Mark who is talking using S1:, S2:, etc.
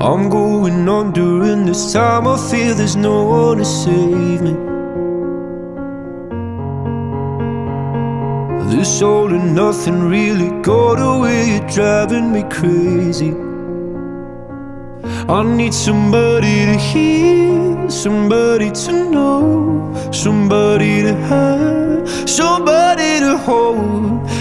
S1: I'm going on during this time. I feel there's no one to save me. This all and nothing really got away, you're driving me crazy. I need somebody to hear, somebody to know, somebody to have, somebody to hold.